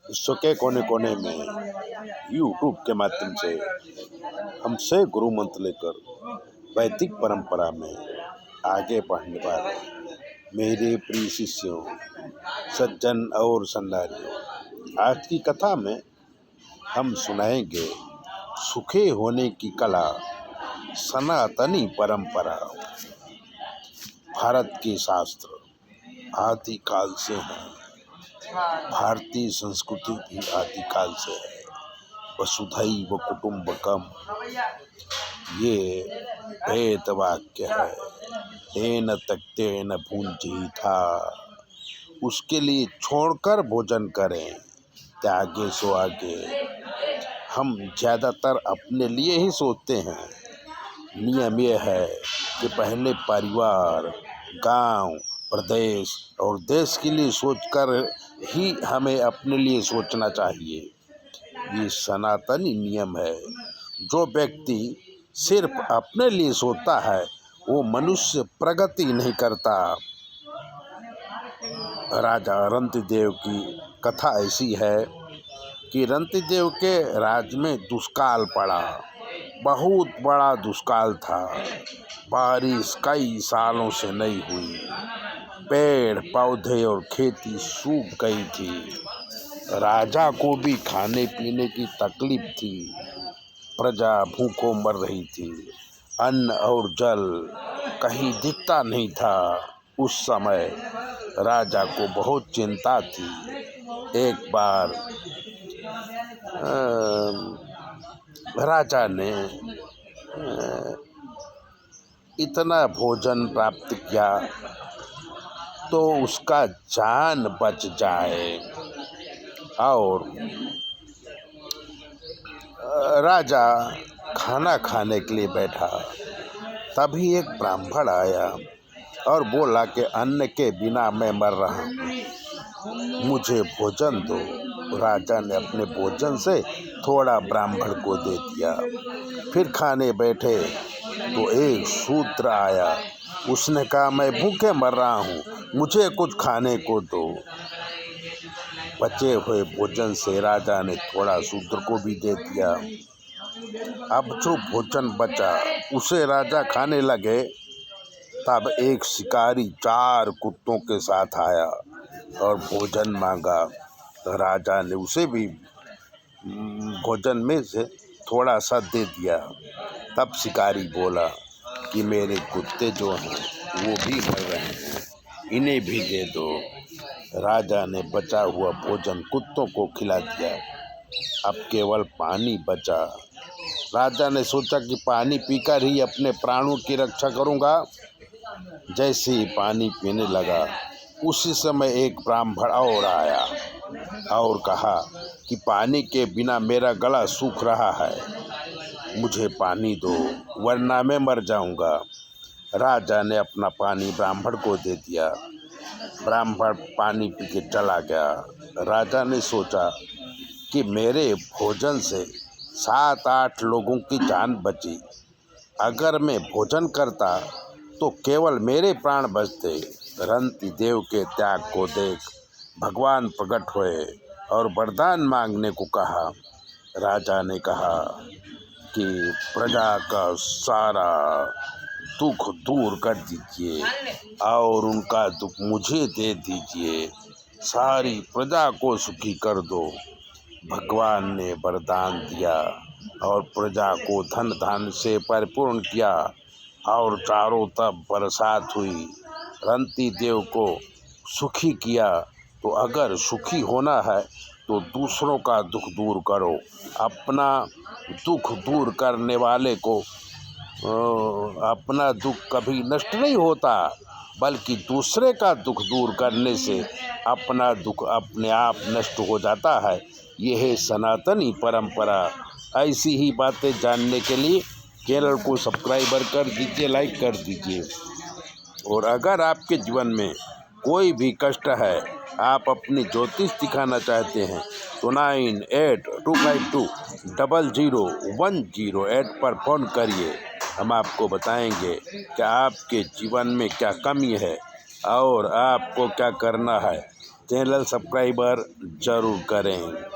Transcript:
विश्व के कोने कोने में यूट्यूब के माध्यम से हमसे गुरु मंत्र लेकर वैदिक परंपरा में आगे बढ़ने वाले मेरे प्रिय शिष्यों, सज्जन और सन्नारियों, आज की कथा में हम सुनाएंगे सुखी होने की कला, सनातनी परंपरा। भारत के शास्त्र आदिकाल से हैं, भारतीय संस्कृति भी आदिकाल से है। वसुधैव कुटुंबकम ये वेद वाक्य है। तेन त्यक्तेन भुंजीथा, उसके लिए छोड़कर भोजन करें, त्यागे सो आगे। हम ज़्यादातर अपने लिए ही सोचते हैं। नियम यह है कि पहले परिवार, गांव, प्रदेश और देश के लिए सोचकर ही हमें अपने लिए सोचना चाहिए। ये सनातनी नियम है। जो व्यक्ति सिर्फ अपने लिए सोचता है वो मनुष्य प्रगति नहीं करता। राजा रंतिदेव की कथा ऐसी है कि रंतिदेव के राज में दुष्काल पड़ा। बहुत बड़ा दुष्काल था। बारिश कई सालों से नहीं हुई। पेड़ पौधे और खेती सूख गई थी। राजा को भी खाने पीने की तकलीफ थी। प्रजा भूखों मर रही थी। अन्न और जल कहीं दिखता नहीं था। उस समय राजा को बहुत चिंता थी। एक बार राजा ने इतना भोजन प्राप्त किया तो उसका जान बच जाए। और राजा खाना खाने के लिए बैठा। तभी एक ब्राह्मण आया और बोला कि अन्न के बिना मैं मर रहा हूँ, मुझे भोजन दो। राजा ने अपने भोजन से थोड़ा ब्राह्मण को दे दिया। फिर खाने बैठे तो एक शूद्र आया। उसने कहा, मैं भूखे मर रहा हूँ, मुझे कुछ खाने को दो। बचे हुए भोजन से राजा ने थोड़ा शूद्र को भी दे दिया। अब जो भोजन बचा उसे राजा खाने लगे। तब एक शिकारी 4 कुत्तों के साथ आया और भोजन मांगा। तो राजा ने उसे भी भोजन में से थोड़ा सा दे दिया। तब शिकारी बोला कि मेरे कुत्ते जो हैं वो भी मर रहे हैं, इन्हें भी दे दो। राजा ने बचा हुआ भोजन कुत्तों को खिला दिया। अब केवल पानी बचा। राजा ने सोचा कि पानी पीकर ही अपने प्राणों की रक्षा करूंगा। जैसे ही पानी पीने लगा उसी समय एक ब्राह्मण और आया और कहा कि पानी के बिना मेरा गला सूख रहा है, मुझे पानी दो वरना मैं मर जाऊंगा। राजा ने अपना पानी ब्राह्मण को दे दिया। ब्राह्मण पानी पी के चला गया। राजा ने सोचा कि मेरे भोजन से 7-8 लोगों की जान बची। अगर मैं भोजन करता तो केवल मेरे प्राण बचते। रंतिदेव के त्याग को देख भगवान प्रकट हुए और वरदान मांगने को कहा। राजा ने कहा कि प्रजा का सारा दुख दूर कर दीजिए और उनका दुख मुझे दे दीजिए। सारी प्रजा को सुखी कर दो। भगवान ने वरदान दिया और प्रजा को धन धान्य से परिपूर्ण किया और चारों तरफ बरसात हुई। रंतिदेव को सुखी किया। तो अगर सुखी होना है तो दूसरों का दुख दूर करो। अपना दुख दूर करने वाले को अपना दुख कभी नष्ट नहीं होता, बल्कि दूसरे का दुख दूर करने से अपना दुख अपने आप नष्ट हो जाता है। यह है सनातनी परंपरा। ऐसी ही बातें जानने के लिए चैनल को सब्सक्राइबर कर दीजिए, लाइक कर दीजिए। और अगर आपके जीवन में कोई भी कष्ट है, आप अपनी ज्योतिष दिखाना चाहते हैं तो 9825200108 पर फ़ोन करिए। हम आपको बताएंगे कि आपके जीवन में क्या कमी है और आपको क्या करना है। चैनल सब्सक्राइबर ज़रूर करें।